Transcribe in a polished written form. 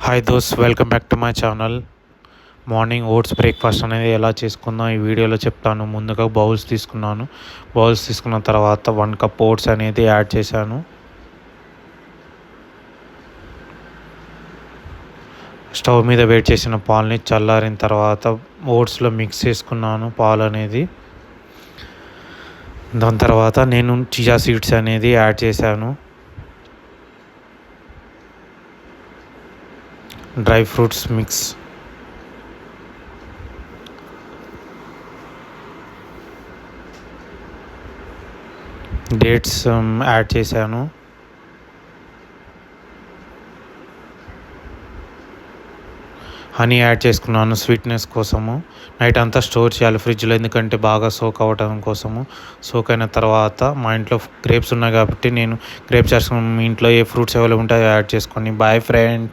Hi దోస్, welcome back to my channel. Morning oats breakfast అనేది ఎలా చేసుకుందాం ఈ వీడియోలో చెప్తాను. ముందుగా బౌల్స్ తీసుకున్నాను. బౌల్స్ తీసుకున్న తర్వాత 1 కప్ ఓట్స్ అనేది యాడ్ చేశాను. స్టవ్ మీద వేడి చేసిన పాలని చల్లారిన తర్వాత ఓట్స్లో మిక్స్ చేసుకున్నాను పాలు అనేది. దాని తర్వాత నేను చియా సీడ్స్ అనేది యాడ్ చేశాను. Dry fruits mix, dates add చేశాను. హనీ యాడ్ చేసుకున్నాను స్వీట్నెస్ కోసము. నైట్ అంతా స్టోర్ చేయాలి ఫ్రిడ్జ్లో, ఎందుకంటే బాగా సోక్ అవ్వడం కోసము. సోక్ అయిన తర్వాత మా ఇంట్లో గ్రేప్స్ ఉన్నాయి కాబట్టి నేను గ్రేప్స్ చేసుకున్నాను. మీ ఇంట్లో ఏ ఫ్రూట్స్ అవైలబుల్ ఉంటాయో యాడ్ చేసుకొని. Bye friends.